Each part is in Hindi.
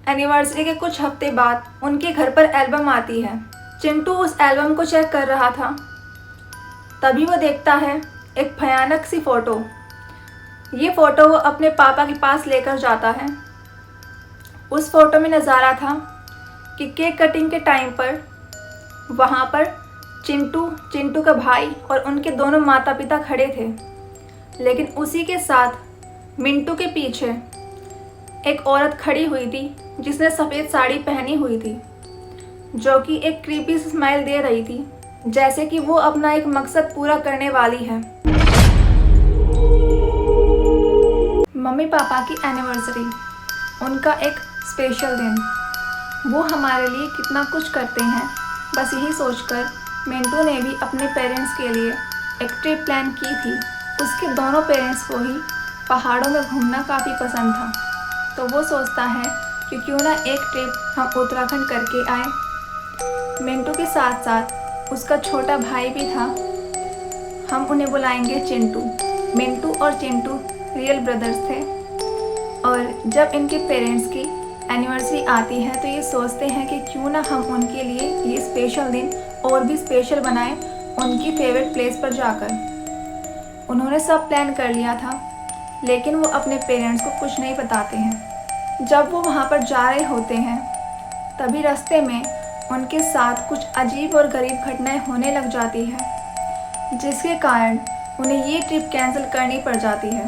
एनिवर्सरी के कुछ हफ्ते बाद उनके घर पर एल्बम आती है। चिंटू उस एल्बम को चेक कर रहा था, तभी वो देखता है एक भयानक सी फ़ोटो। ये फ़ोटो वो अपने पापा के पास लेकर जाता है। उस फ़ोटो में नज़ारा था कि केक कटिंग के टाइम पर वहाँ पर चिंटू का भाई और उनके दोनों माता पिता खड़े थे, लेकिन उसी के साथ मिंटू के पीछे एक औरत खड़ी हुई थी जिसने सफ़ेद साड़ी पहनी हुई थी, जो कि एक क्रीपी स्माइल दे रही थी, जैसे कि वो अपना एक मकसद पूरा करने वाली है। मम्मी पापा की एनिवर्सरी, उनका एक स्पेशल दिन, वो हमारे लिए कितना कुछ करते हैं, बस यही सोचकर मिंटू ने भी अपने पेरेंट्स के लिए एक ट्रिप प्लान की थी। उसके दोनों पेरेंट्स को ही पहाड़ों में घूमना काफ़ी पसंद था, तो वो सोचता है कि क्यों ना एक ट्रिप हम उत्तराखंड करके आए। मिंटू के साथ साथ उसका छोटा भाई भी था, हम उन्हें बुलाएंगे चिंटू। मिंटू और चिंटू रियल ब्रदर्स थे, और जब इनके पेरेंट्स की एनिवर्सरी आती है तो ये सोचते हैं कि क्यों ना हम उनके लिए ये स्पेशल दिन और भी स्पेशल बनाएं उनकी फेवरेट प्लेस पर जाकर। उन्होंने सब प्लान कर लिया था, लेकिन वो अपने पेरेंट्स को कुछ नहीं बताते हैं। जब वो वहाँ पर जा रहे होते हैं, तभी रास्ते में उनके साथ कुछ अजीब और गरीब घटनाएं होने लग जाती है, जिसके कारण उन्हें ये ट्रिप कैंसिल करनी पड़ जाती है।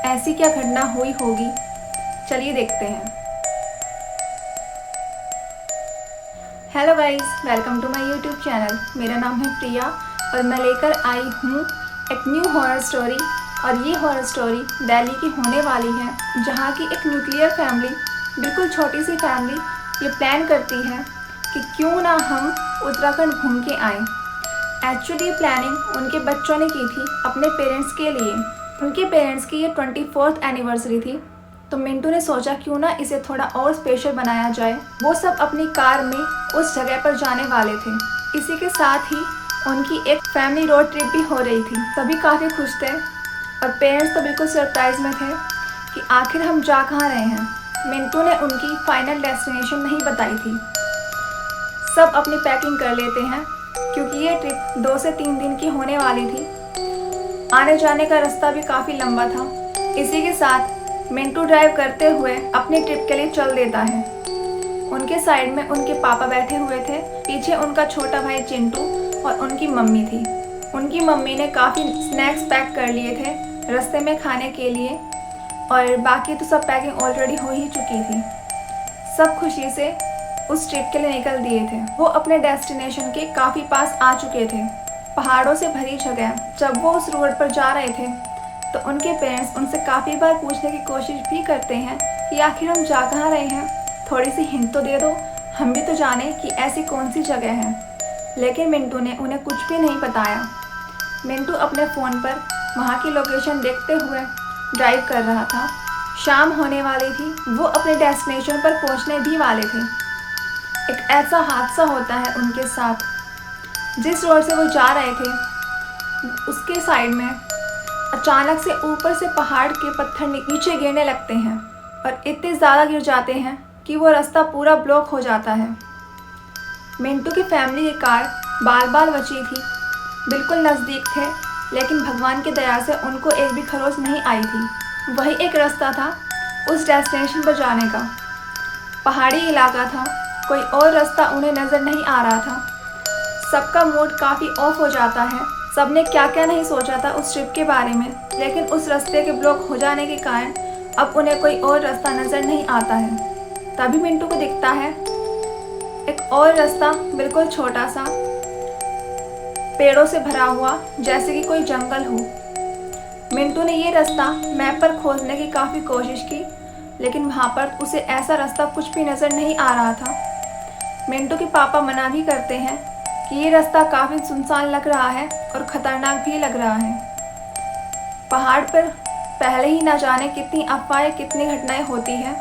ऐसी क्या घटना हुई होगी, चलिए देखते हैं। Hello guys, welcome to my YouTube channel. मेरा नाम है प्रिया और मैं लेकर आई हूँ एक न्यू हॉरर स्टोरी। और ये हॉरर स्टोरी दिल्ली की होने वाली है, जहाँ की एक न्यूक्लियर फैमिली, बिल्कुल छोटी सी फैमिली, ये प्लान करती है कि क्यों ना हम उत्तराखंड घूम के आएँ। एक्चुअली प्लानिंग उनके बच्चों ने की थी अपने पेरेंट्स के लिए। उनके पेरेंट्स की ये 24th एनिवर्सरी थी, तो मिंटू ने सोचा क्यों ना इसे थोड़ा और स्पेशल बनाया जाए। वो सब अपनी कार में उस जगह पर जाने वाले थे। इसी के साथ ही उनकी एक फैमिली रोड ट्रिप भी हो रही थी। सभी काफ़ी खुश थे और पेरेंट्स तो बिल्कुल सरप्राइज में थे कि आखिर हम जा कहाँ रहे हैं। मिंटू ने उनकी फाइनल डेस्टिनेशन नहीं बताई थी। सब अपनी पैकिंग कर लेते हैं, क्योंकि ये ट्रिप 2 से 3 दिन की होने वाली थी। आने जाने का रास्ता भी काफ़ी लंबा था। इसी के साथ मिंटू ड्राइव करते हुए अपनी ट्रिप के लिए चल देता है। उनके साइड में उनके पापा बैठे हुए थे, पीछे उनका छोटा भाई चिंटू और उनकी मम्मी थी। उनकी मम्मी ने काफ़ी स्नैक्स पैक कर लिए थे रास्ते में खाने के लिए, और बाकी तो सब पैकिंग ऑलरेडी हो ही चुकी थी। सब खुशी से उस ट्रिप के लिए निकल दिए थे। वो अपने डेस्टिनेशन के काफ़ी पास आ चुके थे, पहाड़ों से भरी जगह। जब वो उस रोड पर जा रहे थे तो उनके पेरेंट्स उनसे काफ़ी बार पूछने की कोशिश भी करते हैं कि आखिर हम जा कहाँ रहे हैं, थोड़ी सी हिंट तो दे दो, हम भी तो जाने कि ऐसी कौन सी जगह है। लेकिन मिंटू ने उन्हें कुछ भी नहीं बताया। मिंटू अपने फ़ोन पर वहाँ की लोकेशन देखते हुए ड्राइव कर रहा था। शाम होने वाली थी, वो अपने डेस्टिनेशन पर पहुँचने भी वाले थे। एक ऐसा हादसा होता है उनके साथ। जिस रोड से वो जा रहे थे, उसके साइड में अचानक से ऊपर से पहाड़ के पत्थर नीचे गिरने लगते हैं, और इतने ज़्यादा गिर जाते हैं कि वो रास्ता पूरा ब्लॉक हो जाता है। मिंटू की फैमिली की कार बाल बाल बची थी, बिल्कुल नज़दीक थे, लेकिन भगवान की दया से उनको एक भी खरोच नहीं आई थी। वही एक रास्ता था उस डेस्टिनेशन पर जाने का। पहाड़ी इलाका था, कोई और रास्ता उन्हें नज़र नहीं आ रहा था। सबका मूड काफ़ी ऑफ हो जाता है। सबने क्या क्या नहीं सोचा था उस ट्रिप के बारे में, लेकिन उस रास्ते के ब्लॉक हो जाने के कारण अब उन्हें कोई और रास्ता नज़र नहीं आता है। तभी मिंटू को दिखता है एक और रास्ता, बिल्कुल छोटा सा, पेड़ों से भरा हुआ, जैसे कि कोई जंगल हो। मिंटू ने ये रास्ता मैप पर खोजने की काफ़ी कोशिश की, लेकिन वहाँ पर उसे ऐसा रास्ता कुछ भी नज़र नहीं आ रहा था। मिंटू के पापा मना भी करते हैं कि ये रास्ता काफ़ी सुनसान लग रहा है और ख़तरनाक भी लग रहा है। पहाड़ पर पहले ही ना जाने कितनी अफवाहें, कितनी घटनाएं होती हैं।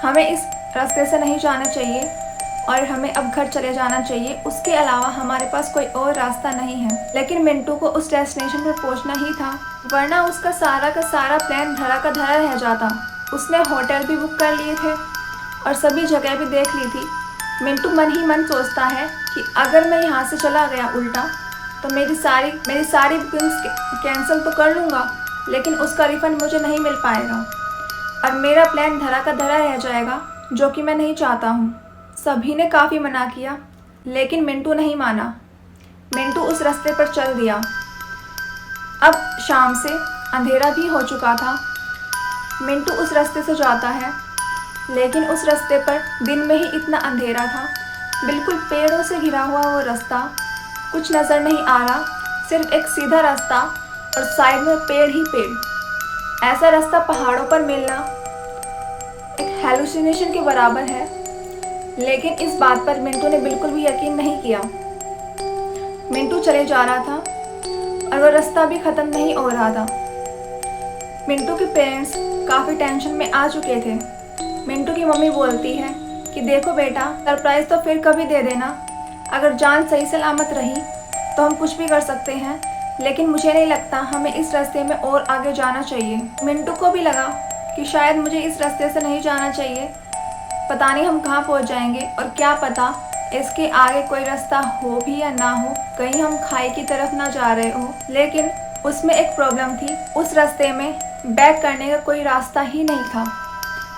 हमें इस रास्ते से नहीं जाना चाहिए और हमें अब घर चले जाना चाहिए। उसके अलावा हमारे पास कोई और रास्ता नहीं है। लेकिन मिंटू को उस डेस्टिनेशन पर पहुंचना ही था, वरना उसका सारा का सारा प्लान धरा का धरा रह जाता। उसने होटल भी बुक कर लिए थे और सभी जगह भी देख ली थी। मिंटू मन ही मन सोचता है कि अगर मैं यहाँ से चला गया उल्टा तो मेरी सारी बुकिंग्स कैंसिल तो कर लूँगा, लेकिन उसका रिफंड मुझे नहीं मिल पाएगा और मेरा प्लान धरा का धरा रह जाएगा, जो कि मैं नहीं चाहता हूँ। सभी ने काफ़ी मना किया, लेकिन मिंटू नहीं माना। मिंटू उस रास्ते पर चल दिया। अब शाम से अंधेरा भी हो चुका था। मिंटू उस रास्ते से जाता है, लेकिन उस रास्ते पर दिन में ही इतना अंधेरा था। बिल्कुल पेड़ों से घिरा हुआ वो रास्ता, कुछ नज़र नहीं आ रहा, सिर्फ एक सीधा रास्ता और साइड में पेड़ ही पेड़। ऐसा रास्ता पहाड़ों पर मिलना एक हेलुसिनेशन के बराबर है, लेकिन इस बात पर मिंटू ने बिल्कुल भी यकीन नहीं किया। मिंटू चले जा रहा था और वह रास्ता भी ख़त्म नहीं हो रहा था। मिंटू के पेरेंट्स काफ़ी टेंशन में आ चुके थे। मिंटू की मम्मी बोलती है कि देखो बेटा, सरप्राइज़ तो फिर कभी दे देना, अगर जान सही सलामत रही तो हम कुछ भी कर सकते हैं, लेकिन मुझे नहीं लगता हमें इस रास्ते में और आगे जाना चाहिए। मिंटू को भी लगा कि शायद मुझे इस रास्ते से नहीं जाना चाहिए, पता नहीं हम कहाँ पहुँच जाएंगे और क्या पता इसके आगे कोई रास्ता हो भी या ना हो, कहीं हम खाई की तरफ ना जा रहे हो। लेकिन उसमें एक प्रॉब्लम थी, उस रास्ते में बैक करने का कोई रास्ता ही नहीं था।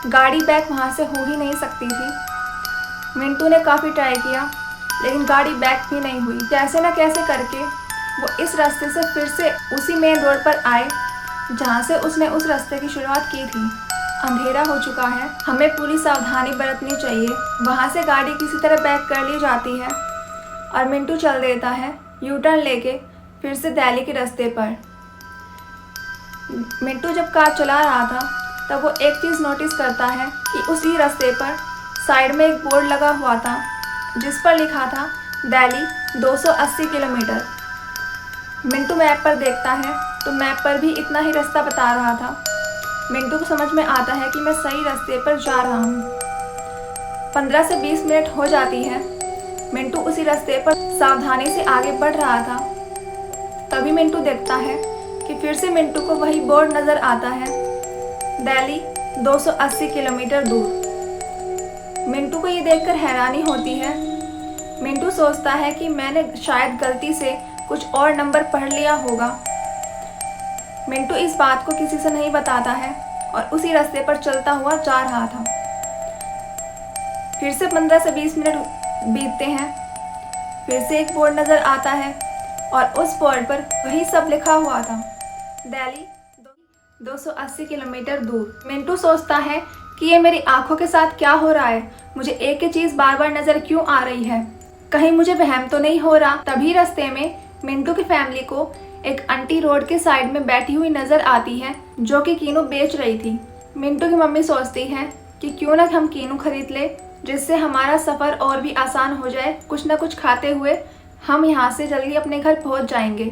गाड़ी बैक वहाँ से हो ही नहीं सकती थी। मिंटू ने काफ़ी ट्राई किया, लेकिन गाड़ी बैक भी नहीं हुई। कैसे न कैसे करके वो इस रास्ते से फिर से उसी मेन रोड पर आए जहाँ से उसने उस रास्ते की शुरुआत की थी। अंधेरा हो चुका है, हमें पूरी सावधानी बरतनी चाहिए। वहाँ से गाड़ी किसी तरह बैक कर ली जाती है और मिंटू चल देता है यू टर्न लेके फिर से दिल्ली के रास्ते पर। मिंटू जब कार चला रहा था तब वो एक चीज़ नोटिस करता है कि उसी रास्ते पर साइड में एक बोर्ड लगा हुआ था जिस पर लिखा था दिल्ली 280 किलोमीटर। मिंटू मैप पर देखता है तो मैप पर भी इतना ही रास्ता बता रहा था। मिंटू को समझ में आता है कि मैं सही रास्ते पर जा रहा हूँ। 15 से 20 मिनट हो जाती है। मिंटू उसी रास्ते पर सावधानी से आगे बढ़ रहा था। तभी मिंटू देखता है कि फिर से मिंटू को वही बोर्ड नज़र आता है, दिल्ली 280 किलोमीटर दूर। मिंटू को ये देखकर हैरानी होती है। मिंटू सोचता है कि मैंने शायद गलती से कुछ और नंबर पढ़ लिया होगा। मिंटू इस बात को किसी से नहीं बताता है और उसी रास्ते पर चलता हुआ जा रहा था। फिर से 15 से 20 मिनट बीतते हैं। फिर से एक बोर्ड नज़र आता है और उस बोर्ड पर वही सब लिखा हुआ था, दिल्ली 280 किलोमीटर दूर। मिंटू सोचता है कि ये मेरी आंखों के साथ क्या हो रहा है, मुझे एक ही चीज़ बार बार नज़र क्यों आ रही है, कहीं मुझे वहम तो नहीं हो रहा। तभी रास्ते में मिंटू की फैमिली को एक आंटी रोड के साइड में बैठी हुई नज़र आती है जो कि कीनू बेच रही थी। मिंटू की मम्मी सोचती है कि क्यों ना हम कीनू खरीद ले, जिससे हमारा सफ़र और भी आसान हो जाए। कुछ ना कुछ खाते हुए हम यहाँ से जल्दी अपने घर पहुँच जाएंगे।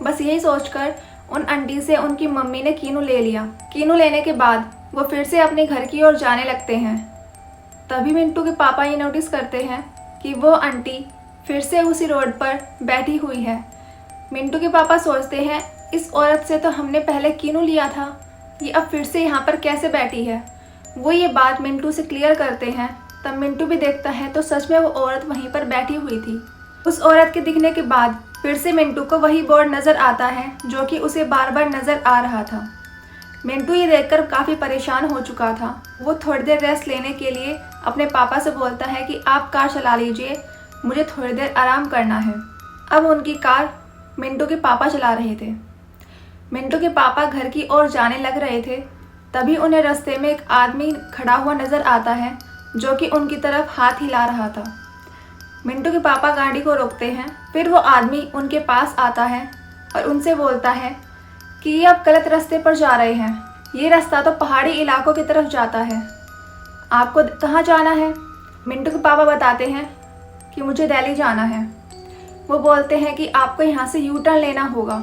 बस यही सोचकर उन आंटी से उनकी मम्मी ने कीनू ले लिया। कीनू लेने के बाद वो फिर से अपने घर की ओर जाने लगते हैं। तभी मिंटू के पापा ये नोटिस करते हैं कि वो आंटी फिर से उसी रोड पर बैठी हुई है। मिंटू के पापा सोचते हैं इस औरत से तो हमने पहले कीनू लिया था, ये अब फिर से यहाँ पर कैसे बैठी है। वो ये बात मिंटू से क्लियर करते हैं। तब मिंटू भी देखता है तो सच में वो औरत वहीं पर बैठी हुई थी। उस औरत के दिखने के बाद फिर से मिंटू को वही बोर्ड नज़र आता है जो कि उसे बार बार नज़र आ रहा था। मिंटू ये देखकर काफ़ी परेशान हो चुका था। वो थोड़ी देर रेस्ट लेने के लिए अपने पापा से बोलता है कि आप कार चला लीजिए, मुझे थोड़ी देर आराम करना है। अब उनकी कार मिंटू के पापा चला रहे थे। मिंटू के पापा घर की ओर जाने लग रहे थे। तभी उन्हें रास्ते में एक आदमी खड़ा हुआ नज़र आता है जो कि उनकी तरफ हाथ हिला रहा था। मिंटू के पापा गाड़ी को रोकते हैं। फिर वो आदमी उनके पास आता है और उनसे बोलता है कि ये आप गलत रास्ते पर जा रहे हैं, ये रास्ता तो पहाड़ी इलाकों की तरफ जाता है, आपको कहाँ जाना है। मिंटू के पापा बताते हैं कि मुझे दिल्ली जाना है। वो बोलते हैं कि आपको यहाँ से यू टर्न लेना होगा।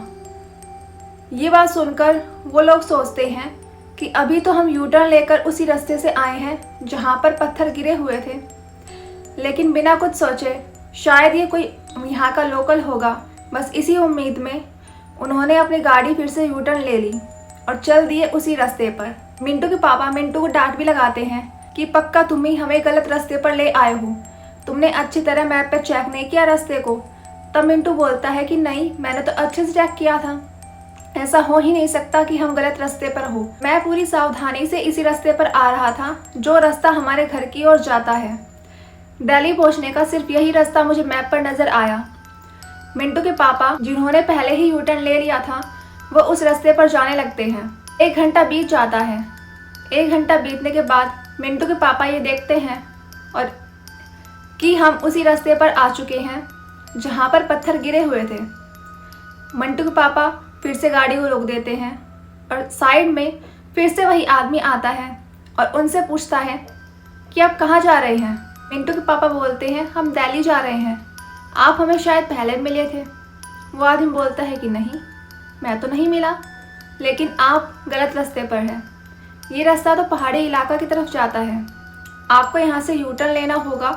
ये बात सुनकर वो लोग सोचते हैं कि अभी तो हम यू टर्न लेकर उसी रास्ते से आए हैं जहाँ पर पत्थर गिरे हुए थे, लेकिन बिना कुछ सोचे शायद ये कोई यहाँ का लोकल होगा। बस इसी उम्मीद में उन्होंने अपनी गाड़ी फिर से यू टर्न ले ली और चल दिए उसी रास्ते पर। मिंटू के पापा मिंटू को डांट भी लगाते हैं कि पक्का तुम ही हमें गलत रास्ते पर ले आए हो, तुमने अच्छी तरह मैप पर चेक नहीं किया रास्ते को। तब मिंटू बोलता है कि नहीं, मैंने तो अच्छे से चेक किया था, ऐसा हो ही नहीं सकता कि हम गलत रास्ते पर हो। मैं पूरी सावधानी से इसी रास्ते पर आ रहा था जो रास्ता हमारे घर की ओर जाता है। दिल्ली पहुंचने का सिर्फ यही रास्ता मुझे मैप पर नजर आया। मिंटू के पापा जिन्होंने पहले ही यूटर्न ले लिया था वो उस रास्ते पर जाने लगते हैं। 1 घंटा बीत जाता है। 1 घंटा बीतने के बाद मिंटू के पापा ये देखते हैं और कि हम उसी रास्ते पर आ चुके हैं जहाँ पर पत्थर गिरे हुए थे। मिंटू के पापा फिर से गाड़ी को रोक देते हैं और साइड में फिर से वही आदमी आता है और उनसे पूछता है कि आप कहाँ जा रहे हैं। मिंटू के पापा बोलते हैं हम दिल्ली जा रहे हैं, आप हमें शायद पहले मिले थे। वो आदमी बोलता है कि नहीं, मैं तो नहीं मिला, लेकिन आप गलत रास्ते पर हैं। ये रास्ता तो पहाड़ी इलाका की तरफ जाता है, आपको यहाँ से यूटर्न लेना होगा,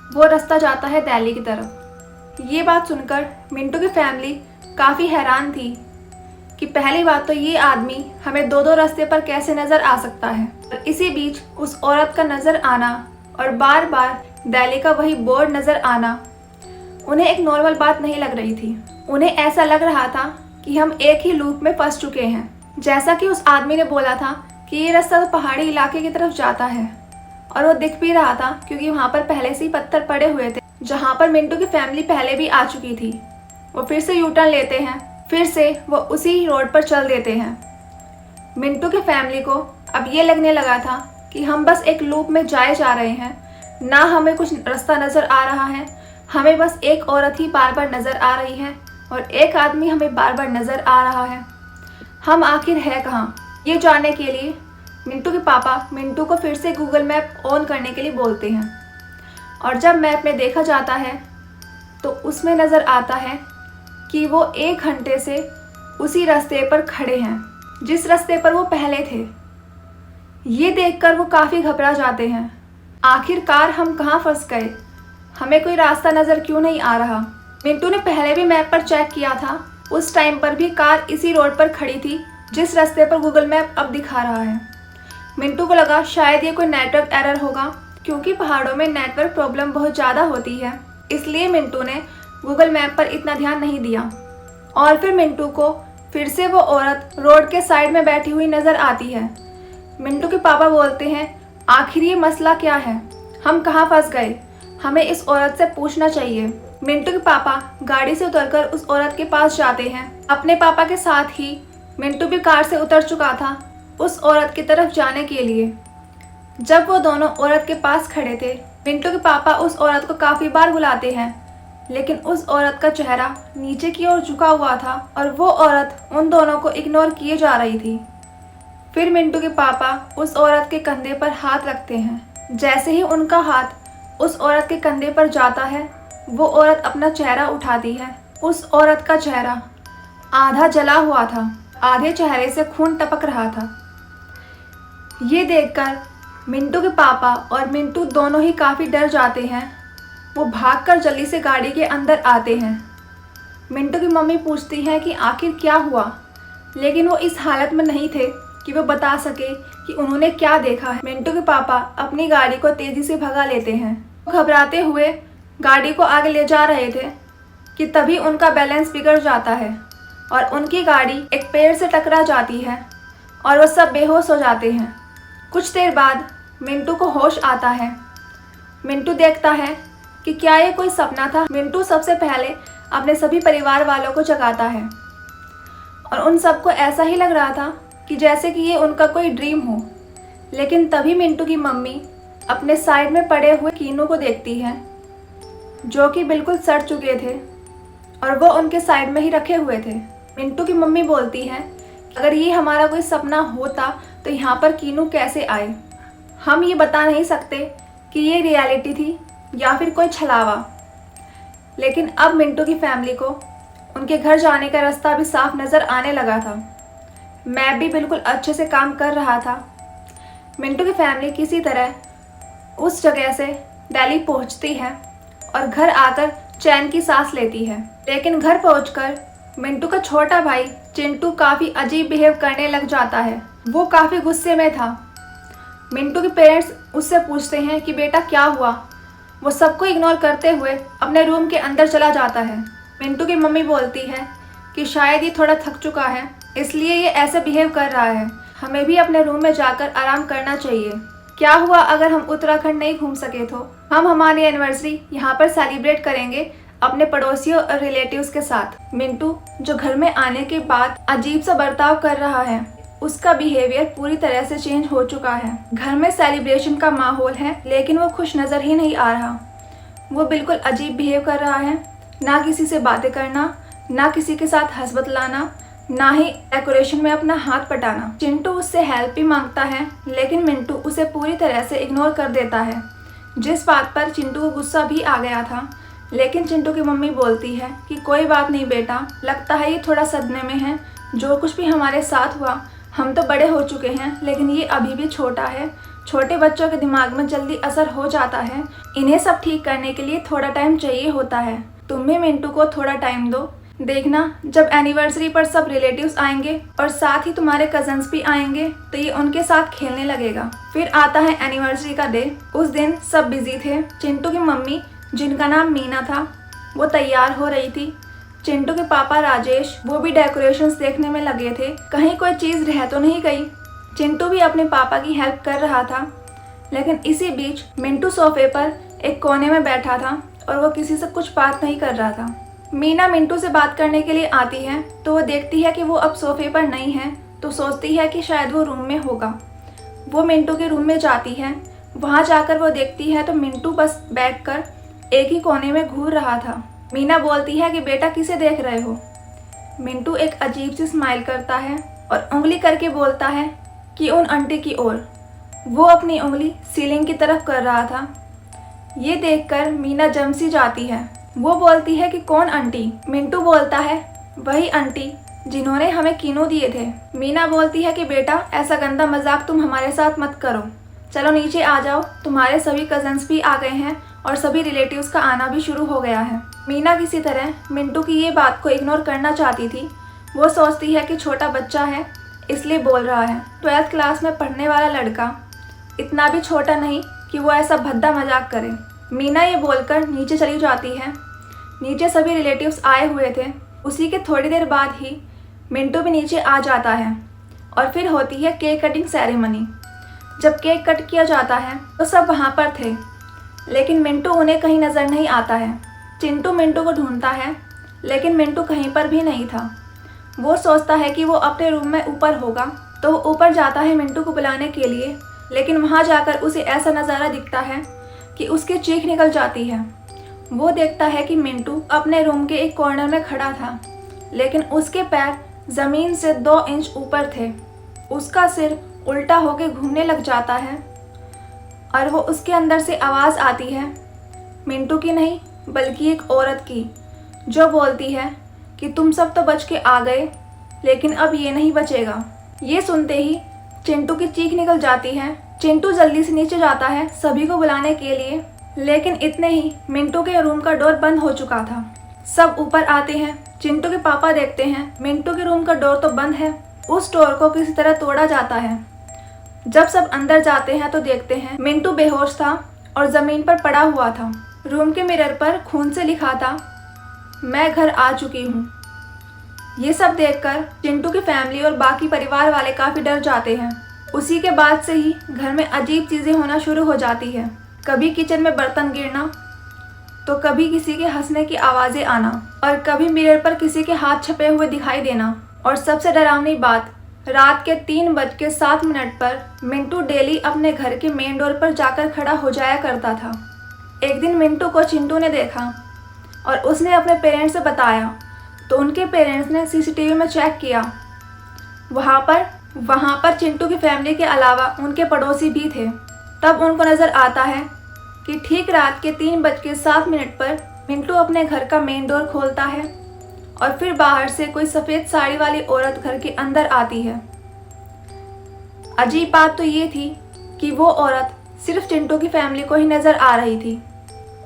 वो रास्ता जाता है दिल्ली की तरफ। ये बात सुनकर मिंटू की फैमिली काफ़ी हैरान थी कि पहली बात तो ये आदमी हमें 2-2 रास्ते पर कैसे नज़र आ सकता है। और इसी बीच उस औरत का नज़र आना और बार बार दिल्ली का वही बोर्ड नज़र आना उन्हें एक नॉर्मल बात नहीं लग रही थी। उन्हें ऐसा लग रहा था कि हम एक ही लूप में फंस चुके हैं। जैसा कि उस आदमी ने बोला था कि ये रास्ता तो पहाड़ी इलाके की तरफ जाता है और वो दिख भी रहा था क्योंकि वहाँ पर पहले से ही पत्थर पड़े हुए थे जहाँ पर मिंटू की फैमिली पहले भी आ चुकी थी। वो फिर से यूटर्न लेते हैं, फिर से वो उसी रोड पर चल देते हैं। मिंटू की फैमिली को अब ये लगने लगा था कि हम बस एक लूप में जाए जा रहे हैं, ना हमें कुछ रास्ता नज़र आ रहा है, हमें बस एक औरत ही बार बार नज़र आ रही है और एक आदमी हमें बार बार नज़र आ रहा है। हम आखिर है कहाँ, ये जानने के लिए मिंटू के पापा मिंटू को फिर से गूगल मैप ऑन करने के लिए बोलते हैं और जब मैप में देखा जाता है तो उसमें नज़र आता है कि वो 1 घंटे से उसी रास्ते पर खड़े हैं जिस रास्ते पर वो पहले थे। ये देखकर वो काफ़ी घबरा जाते हैं। आखिरकार हम कहाँ फंस गए, हमें कोई रास्ता नज़र क्यों नहीं आ रहा। मिंटू ने पहले भी मैप पर चेक किया था, उस टाइम पर भी कार इसी रोड पर खड़ी थी जिस रास्ते पर गूगल मैप अब दिखा रहा है। मिंटू को लगा शायद ये कोई नेटवर्क एरर होगा क्योंकि पहाड़ों में नेटवर्क प्रॉब्लम बहुत ज़्यादा होती है, इसलिए मिंटू ने गूगल मैप पर इतना ध्यान नहीं दिया। और फिर मिंटू को फिर से वो औरत रोड के साइड में बैठी हुई नज़र आती है। मिंटू के पापा बोलते हैं आखिर ये मसला क्या है, हम कहाँ फंस गए, हमें इस औरत से पूछना चाहिए। मिंटू के पापा गाड़ी से उतरकर उस औरत के पास जाते हैं। अपने पापा के साथ ही मिंटू भी कार से उतर चुका था उस औरत की तरफ जाने के लिए। जब वो दोनों औरत के पास खड़े थे, मिंटू के पापा उस औरत को काफ़ी बार बुलाते हैं, लेकिन उस औरत का चेहरा नीचे की ओर झुका हुआ था और वो औरत उन दोनों को इग्नोर किए जा रही थी। फिर मिंटू के पापा उस औरत के कंधे पर हाथ रखते हैं। जैसे ही उनका हाथ उस औरत के कंधे पर जाता है, वो औरत अपना चेहरा उठाती है। उस औरत का चेहरा आधा जला हुआ था, आधे चेहरे से खून टपक रहा था। ये देखकर मिंटू के पापा और मिंटू दोनों ही काफ़ी डर जाते हैं। वो भागकर जल्दी से गाड़ी के अंदर आते हैं। मिंटू की मम्मी पूछती है कि आखिर क्या हुआ, लेकिन वो इस हालत में नहीं थे कि वो बता सके कि उन्होंने क्या देखा है। मिंटू के पापा अपनी गाड़ी को तेज़ी से भगा लेते हैं। वो घबराते हुए गाड़ी को आगे ले जा रहे थे कि तभी उनका बैलेंस बिगड़ जाता है और उनकी गाड़ी एक पेड़ से टकरा जाती है और वो सब बेहोश हो जाते हैं। कुछ देर बाद मिंटू को होश आता है। मिंटू देखता है कि क्या ये कोई सपना था। मिंटू सबसे पहले अपने सभी परिवार वालों को जगाता है और उन सबको ऐसा ही लग रहा था कि जैसे कि ये उनका कोई ड्रीम हो। लेकिन तभी मिंटू की मम्मी अपने साइड में पड़े हुए कीनू को देखती है जो कि बिल्कुल सड़ चुके थे और वो उनके साइड में ही रखे हुए थे। मिंटू की मम्मी बोलती है कि अगर ये हमारा कोई सपना होता तो यहाँ पर कीनू कैसे आए। हम ये बता नहीं सकते कि ये रियलिटी थी या फिर कोई छलावा। लेकिन अब मिंटू की फैमिली को उनके घर जाने का रास्ता भी साफ नज़र आने लगा था। मैप भी बिल्कुल अच्छे से काम कर रहा था। मिंटू की फैमिली किसी तरह उस जगह से दिल्ली पहुंचती है और घर आकर चैन की सांस लेती है। लेकिन घर पहुंचकर मिंटू का छोटा भाई चिंटू काफ़ी अजीब बिहेव करने लग जाता है। वो काफ़ी गुस्से में था। मिंटू के पेरेंट्स उससे पूछते हैं कि बेटा क्या हुआ। वो सबको इग्नोर करते हुए अपने रूम के अंदर चला जाता है। मिंटू की मम्मी बोलती है कि शायद ये थोड़ा थक चुका है, इसलिए ये ऐसे बिहेव कर रहा है। हमें भी अपने रूम में जाकर आराम करना चाहिए। क्या हुआ अगर हम उत्तराखंड नहीं घूम सके तो? हम हमारी एनिवर्सरी यहाँ पर सेलिब्रेट करेंगे अपने पड़ोसियों और रिलेटिव्स के साथ। मिंटू जो घर में आने के बाद अजीब सा बर्ताव कर रहा है, उसका बिहेवियर पूरी तरह से चेंज हो चुका है। घर में सेलिब्रेशन का माहौल है लेकिन वो खुश नज़र ही नहीं आ रहा। वो बिल्कुल अजीब बिहेव कर रहा है, ना किसी से बातें करना, ना किसी के साथ हंस बतलाना, ना ही डेकोरेशन में अपना हाथ पटाना। चिंटू उससे हेल्प भी मांगता है लेकिन मिंटू उसे पूरी तरह से इग्नोर कर देता है, जिस बात पर चिंटू को गुस्सा भी आ गया था। लेकिन चिंटू की मम्मी बोलती है कि कोई बात नहीं बेटा, लगता है ये थोड़ा सदमे में है। जो कुछ भी हमारे साथ हुआ, हम तो बड़े हो चुके हैं लेकिन ये अभी भी छोटा है। छोटे बच्चों के दिमाग में जल्दी असर हो जाता है। इन्हें सब ठीक करने के लिए थोड़ा टाइम चाहिए होता है। तुम भी मिंटू को थोड़ा टाइम दो। देखना जब एनिवर्सरी पर सब रिलेटिव्स आएंगे और साथ ही तुम्हारे कजन्स भी आएंगे तो ये उनके साथ खेलने लगेगा। फिर आता है एनिवर्सरी का डे। उस दिन सब बिजी थे। चिंटू की मम्मी, जिनका नाम मीना था, वो तैयार हो रही थी। चिंटू के पापा राजेश, वो भी डेकोरेशंस देखने में लगे थे, कहीं कोई चीज़ रह तो नहीं गई। चिंटू भी अपने पापा की हेल्प कर रहा था। लेकिन इसी बीच मिंटू सोफे पर एक कोने में बैठा था और वो किसी से कुछ बात नहीं कर रहा था। मीना मिंटू से बात करने के लिए आती है तो वो देखती है कि वो अब सोफे पर नहीं है, तो सोचती है कि शायद वो रूम में होगा। वो मिंटू के रूम में जाती है। वहाँ जाकर वो देखती है तो मिंटू बस बैठकर एक ही कोने में घूर रहा था। मीना बोलती है कि बेटा किसे देख रहे हो? मिंटू एक अजीब सी स्माइल करता है और उंगली करके बोलता है कि उन आंटी की ओर। वो अपनी उंगली सीलिंग की तरफ कर रहा था। ये देखकर मीना जम सी जाती है। वो बोलती है कि कौन आंटी? मिंटू बोलता है वही आंटी जिन्होंने हमें कीनू दिए थे। मीना बोलती है कि बेटा ऐसा गंदा मजाक तुम हमारे साथ मत करो, चलो नीचे आ जाओ, तुम्हारे सभी कजन्स भी आ गए हैं और सभी रिलेटिव्स का आना भी शुरू हो गया है। मीना किसी तरह मिंटू की ये बात को इग्नोर करना चाहती थी। वो सोचती है कि छोटा बच्चा है इसलिए बोल रहा है। 12th क्लास में पढ़ने वाला लड़का इतना भी छोटा नहीं कि वो ऐसा भद्दा मजाक करे। मीना ये बोलकर नीचे चली जाती है। नीचे सभी रिलेटिव्स आए हुए थे। उसी के थोड़ी देर बाद ही मिंटू भी नीचे आ जाता है और फिर होती है केक कटिंग सेरेमनी। जब केक कट किया जाता है तो सब वहाँ पर थे, लेकिन मिंटू उन्हें कहीं नज़र नहीं आता है। चिंटू मिंटू को ढूंढता है लेकिन मिंटू कहीं पर भी नहीं था। वो सोचता है कि वो अपने रूम में ऊपर होगा, तो वो ऊपर जाता है मिंटू को बुलाने के लिए। लेकिन वहाँ जाकर उसे ऐसा नज़ारा दिखता है कि उसकी चीख निकल जाती है। वो देखता है कि मिंटू अपने रूम के एक कॉर्नर में खड़ा था, लेकिन उसके पैर ज़मीन से 2 इंच ऊपर थे। उसका सिर उल्टा होकर घूमने लग जाता है और वो उसके अंदर से आवाज़ आती है, मिंटू की नहीं बल्कि एक औरत की, जो बोलती है कि तुम सब तो बच के आ गए लेकिन अब ये नहीं बचेगा। ये सुनते ही चिंटू की चीख निकल जाती है। चिंटू जल्दी से नीचे जाता है सभी को बुलाने के लिए, लेकिन इतने ही मिंटू के रूम का डोर बंद हो चुका था। सब ऊपर आते हैं। चिंटू के पापा देखते हैं मिंटू के रूम का डोर तो बंद है। उस डोर को किसी तरह तोड़ा जाता है। जब सब अंदर जाते हैं तो देखते हैं मिंटू बेहोश था और ज़मीन पर पड़ा हुआ था। रूम के मिरर पर खून से लिखा था, मैं घर आ चुकी हूँ। ये सब देखकर चिंटू की फैमिली और बाकी परिवार वाले काफ़ी डर जाते हैं। उसी के बाद से ही घर में अजीब चीज़ें होना शुरू हो जाती है। कभी किचन में बर्तन गिरना, तो कभी किसी के हंसने की आवाज़ें आना और कभी मिरर पर किसी के हाथ छपे हुए दिखाई देना। और सबसे डरावनी बात, रात के 3:07 पर मिंटू डेली अपने घर के मेन डोर पर जाकर खड़ा हो जाया करता था। एक दिन मिंटू को चिंटू ने देखा और उसने अपने पेरेंट्स से बताया, तो उनके पेरेंट्स ने सीसीटीवी में चेक किया। वहाँ पर चिंटू की फैमिली के अलावा उनके पड़ोसी भी थे। तब उनको नज़र आता है कि ठीक रात के 3:07 पर मिंटू अपने घर का मेन डोर खोलता है और फिर बाहर से कोई सफ़ेद साड़ी वाली औरत घर के अंदर आती है। अजीब बात तो ये थी कि वो औरत सिर्फ चिंटू की फैमिली को ही नज़र आ रही थी।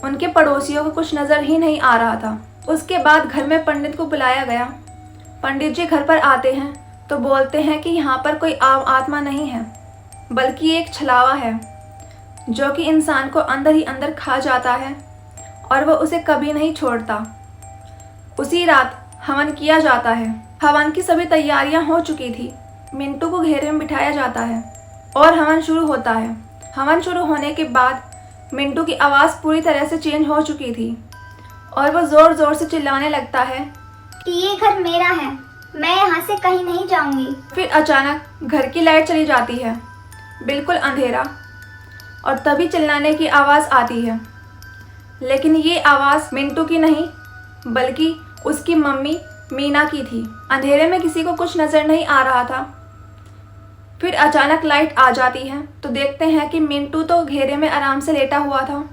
उनके पड़ोसियों को कुछ नज़र ही नहीं आ रहा था। उसके बाद घर में पंडित को बुलाया गया। पंडित जी घर पर आते हैं तो बोलते हैं कि यहाँ पर कोई आत्मा नहीं है, बल्कि एक छलावा है जो कि इंसान को अंदर ही अंदर खा जाता है और वह उसे कभी नहीं छोड़ता। उसी रात हवन किया जाता है। हवन की सभी तैयारियां हो चुकी थी। मिंटू को घेरे में बिठाया जाता है और हवन शुरू होता है। हवन शुरू होने के बाद मिंटू की आवाज़ पूरी तरह से चेंज हो चुकी थी और वह ज़ोर ज़ोर से चिल्लाने लगता है कि ये घर मेरा है, मैं यहाँ से कहीं नहीं जाऊँगी। फिर अचानक घर की लाइट चली जाती है, बिल्कुल अंधेरा, और तभी चिल्लाने की आवाज़ आती है। लेकिन ये आवाज़ मिंटू की नहीं बल्कि उसकी मम्मी मीना की थी। अंधेरे में किसी को कुछ नज़र नहीं आ रहा था। फिर अचानक लाइट आ जाती है तो देखते हैं कि मिंटू तो घेरे में आराम से लेटा हुआ था,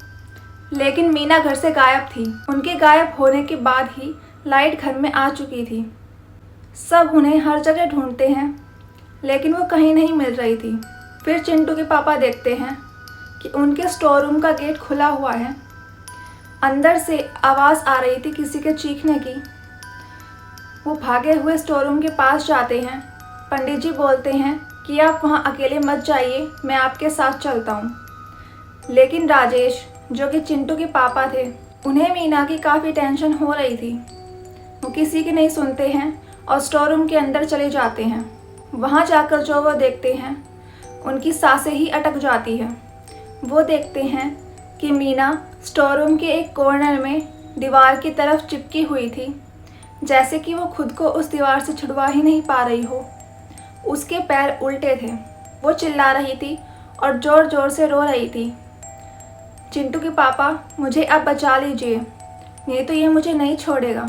लेकिन मीना घर से गायब थी। उनके गायब होने के बाद ही लाइट घर में आ चुकी थी। सब उन्हें हर जगह ढूंढते हैं लेकिन वो कहीं नहीं मिल रही थी। फिर चिंटू के पापा देखते हैं कि उनके स्टोर रूम का गेट खुला हुआ है। अंदर से आवाज़ आ रही थी किसी के चीखने की। वो भागे हुए स्टोर रूम के पास जाते हैं। पंडित जी बोलते हैं कि आप वहाँ अकेले मत जाइए, मैं आपके साथ चलता हूँ। लेकिन राजेश, जो कि चिंटू के पापा थे, उन्हें मीना की काफ़ी टेंशन हो रही थी। वो किसी की नहीं सुनते हैं और स्टोर रूम के अंदर चले जाते हैं। वहाँ जाकर जो वो देखते हैं उनकी सांसें ही अटक जाती है। वो देखते हैं कि मीना स्टोर रूम के एक कॉर्नर में दीवार की तरफ चिपकी हुई थी, जैसे कि वो खुद को उस दीवार से छुड़वा ही नहीं पा रही हो। उसके पैर उल्टे थे। वो चिल्ला रही थी और ज़ोर ज़ोर से रो रही थी, चिंटू के पापा, मुझे आप बचा लीजिए, नहीं तो ये मुझे नहीं छोड़ेगा।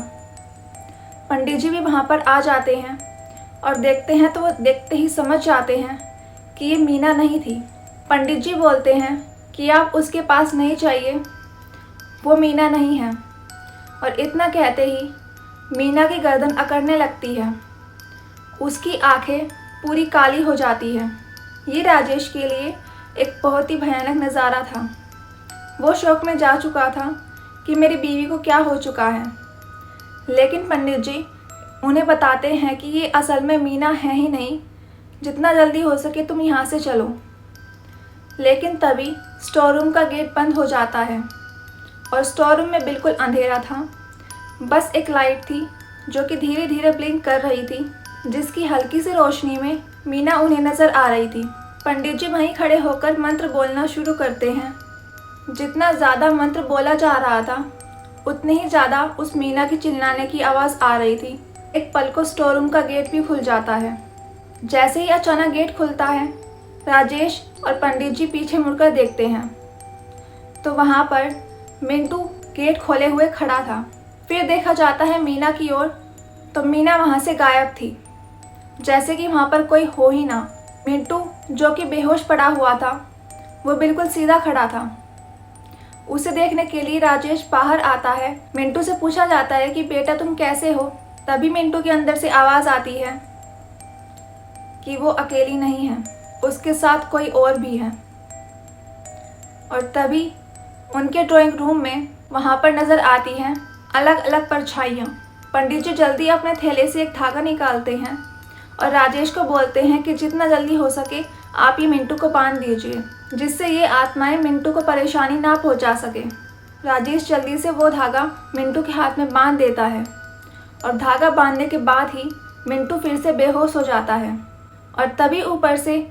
पंडित जी भी वहाँ पर आ जाते हैं और देखते हैं तो वो देखते ही समझ जाते हैं कि ये मीना नहीं थी। पंडित जी बोलते हैं कि आप उसके पास नहीं जाइए, वो मीना नहीं है। और इतना कहते ही मीना की गर्दन अकड़ने लगती है। उसकी आंखें पूरी काली हो जाती है। ये राजेश के लिए एक बहुत ही भयानक नज़ारा था। वो शौक में जा चुका था कि मेरी बीवी को क्या हो चुका है, लेकिन पंडित जी उन्हें बताते हैं कि ये असल में मीना है ही नहीं, जितना जल्दी हो सके तुम यहाँ से चलो। लेकिन तभी स्टोर रूम का गेट बंद हो जाता है और स्टोर रूम में बिल्कुल अंधेरा था। बस एक लाइट थी जो कि धीरे धीरे ब्लिंक कर रही थी, जिसकी हल्की सी रोशनी में मीना उन्हें नज़र आ रही थी। पंडित जी वहीं खड़े होकर मंत्र बोलना शुरू करते हैं। जितना ज़्यादा मंत्र बोला जा रहा था उतनी ही ज़्यादा उस मीना की चिल्लाने की आवाज़ आ रही थी। एक पल को स्टोर रूम का गेट भी खुल जाता है। जैसे ही अचानक गेट खुलता है, राजेश और पंडित जी पीछे मुड़कर देखते हैं तो वहाँ पर मिंटू गेट खोले हुए खड़ा था। फिर देखा जाता है मीना की ओर, तो मीना वहाँ से गायब थी, जैसे कि वहाँ पर कोई हो ही ना। मिंटू, जो कि बेहोश पड़ा हुआ था, वो बिल्कुल सीधा खड़ा था। उसे देखने के लिए राजेश बाहर आता है। मिंटू से पूछा जाता है कि बेटा तुम कैसे हो। तभी मिंटू के अंदर से आवाज़ आती है कि वो अकेली नहीं है, उसके साथ कोई और भी है। और तभी उनके ड्राइंग रूम में वहाँ पर नज़र आती हैं अलग अलग परछाइयाँ। पंडित जी जल्दी अपने थैले से एक धागा निकालते हैं और राजेश को बोलते हैं कि जितना जल्दी हो सके आप ये मिंटू को बांध दीजिए, जिससे ये आत्माएं मिंटू को परेशानी ना पहुंचा सके। राजेश जल्दी से वो धागा मिंटू के हाथ में बांध देता है और धागा बांधने के बाद ही मिंटू फिर से बेहोश हो जाता है। और तभी ऊपर से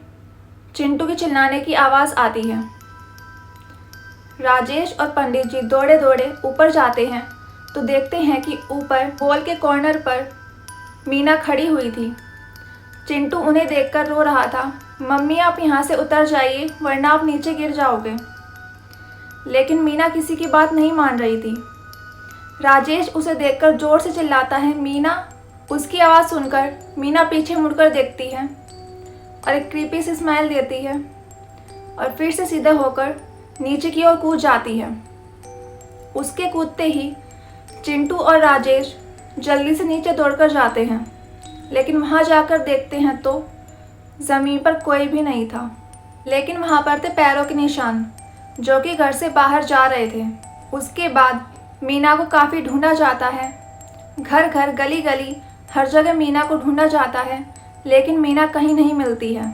चिंटू के चिल्लाने की आवाज़ आती है। राजेश और पंडित जी दौड़े दौड़े ऊपर जाते हैं तो देखते हैं कि ऊपर वॉल के कॉर्नर पर मीना खड़ी हुई थी। चिंटू उन्हें देखकर रो रहा था, मम्मी आप यहाँ से उतर जाइए वरना आप नीचे गिर जाओगे। लेकिन मीना किसी की बात नहीं मान रही थी। राजेश उसे देखकर ज़ोर से चिल्लाता है, मीना। उसकी आवाज़ सुनकर मीना पीछे मुड़कर देखती है और एक क्रीपी सी स्माइल देती है और फिर से सीधा होकर नीचे की ओर कूद जाती है। उसके कूदते ही चिंटू और राजेश जल्दी से नीचे दौड़कर जाते हैं, लेकिन वहाँ जाकर देखते हैं तो ज़मीन पर कोई भी नहीं था। लेकिन वहाँ पर थे पैरों के निशान, जो कि घर से बाहर जा रहे थे। उसके बाद मीना को काफ़ी ढूंढा जाता है। घर घर, गली गली, हर जगह मीना को ढूंढा जाता है, लेकिन मीना कहीं नहीं मिलती है।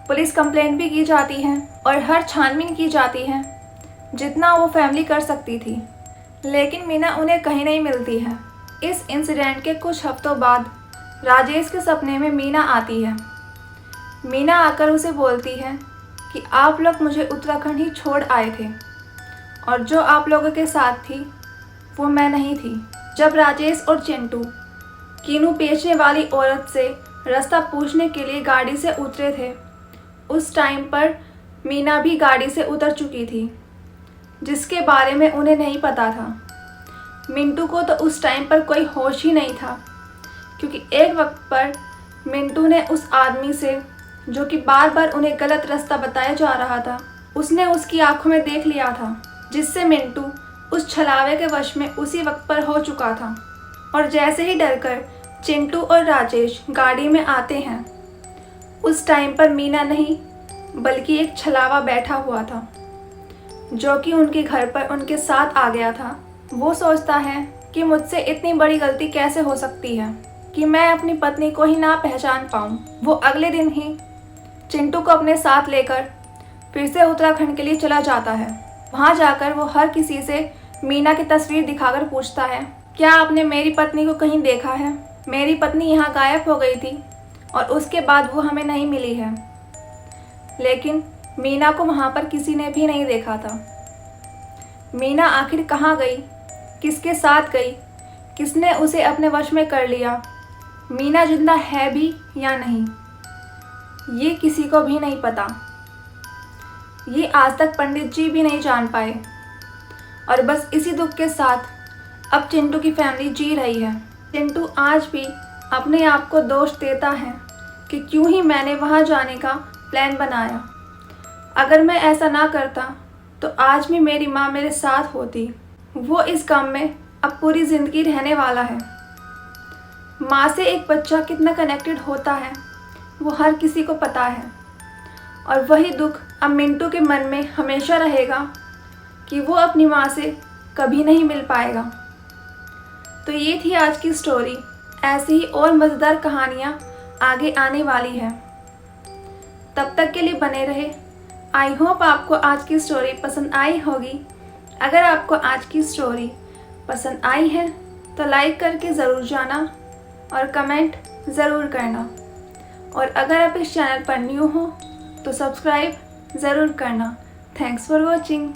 पुलिस कंप्लेंट भी की जाती है और हर छानबीन की जाती है जितना वो फैमिली कर सकती थी, लेकिन मीना उन्हें कहीं नहीं मिलती है। इस इंसिडेंट के कुछ हफ्तों बाद राजेश के सपने में मीना आती है। मीना आकर उसे बोलती है कि आप लोग मुझे उत्तराखंड ही छोड़ आए थे और जो आप लोगों के साथ थी वो मैं नहीं थी। जब राजेश और चिंटू कीनू बेचने वाली औरत से रास्ता पूछने के लिए गाड़ी से उतरे थे, उस टाइम पर मीना भी गाड़ी से उतर चुकी थी, जिसके बारे में उन्हें नहीं पता था। मिंटू को तो उस टाइम पर कोई होश ही नहीं था, क्योंकि एक वक्त पर मिंटू ने उस आदमी से, जो कि बार बार उन्हें गलत रास्ता बताया जा रहा था, उसने उसकी आंखों में देख लिया था, जिससे मिंटू उस छलावे के वश में उसी वक्त पर हो चुका था। और जैसे ही डरकर चिंटू और राजेश गाड़ी में आते हैं, उस टाइम पर मीना नहीं बल्कि एक छलावा बैठा हुआ था, जो कि उनके घर पर उनके साथ आ गया था। वो सोचता है कि मुझसे इतनी बड़ी गलती कैसे हो सकती है कि मैं अपनी पत्नी को ही ना पहचान पाऊँ। वो अगले दिन ही चिंटू को अपने साथ लेकर फिर से उत्तराखंड के लिए चला जाता है। वहाँ जाकर वो हर किसी से मीना की तस्वीर दिखाकर पूछता है, क्या आपने मेरी पत्नी को कहीं देखा है? मेरी पत्नी यहाँ गायब हो गई थी और उसके बाद वो हमें नहीं मिली है। लेकिन मीना को वहाँ पर किसी ने भी नहीं देखा था। मीना आखिर कहाँ गई, किसके साथ गई, किसने उसे अपने वश में कर लिया, मीना जिंदा है भी या नहीं, ये किसी को भी नहीं पता। ये आज तक पंडित जी भी नहीं जान पाए। और बस इसी दुख के साथ अब चिंटू की फैमिली जी रही है। चिंटू आज भी अपने आप को दोष देता है कि क्यों ही मैंने वहाँ जाने का प्लान बनाया। अगर मैं ऐसा ना करता तो आज भी मेरी माँ मेरे साथ होती। वो इस गम में अब पूरी ज़िंदगी रहने वाला है। माँ से एक बच्चा कितना कनेक्टेड होता है वो हर किसी को पता है। और वही दुख अब मिंटू के मन में हमेशा रहेगा कि वो अपनी माँ से कभी नहीं मिल पाएगा। तो ये थी आज की स्टोरी। ऐसी ही और मज़ेदार कहानियाँ आगे आने वाली है। तब तक के लिए बने रहे। आई होप आपको आज की स्टोरी पसंद आई होगी। अगर आपको आज की स्टोरी पसंद आई है तो लाइक करके ज़रूर जाना और कमेंट ज़रूर करना। और अगर आप इस चैनल पर न्यू हो तो सब्सक्राइब ज़रूर करना। Thanks for watching.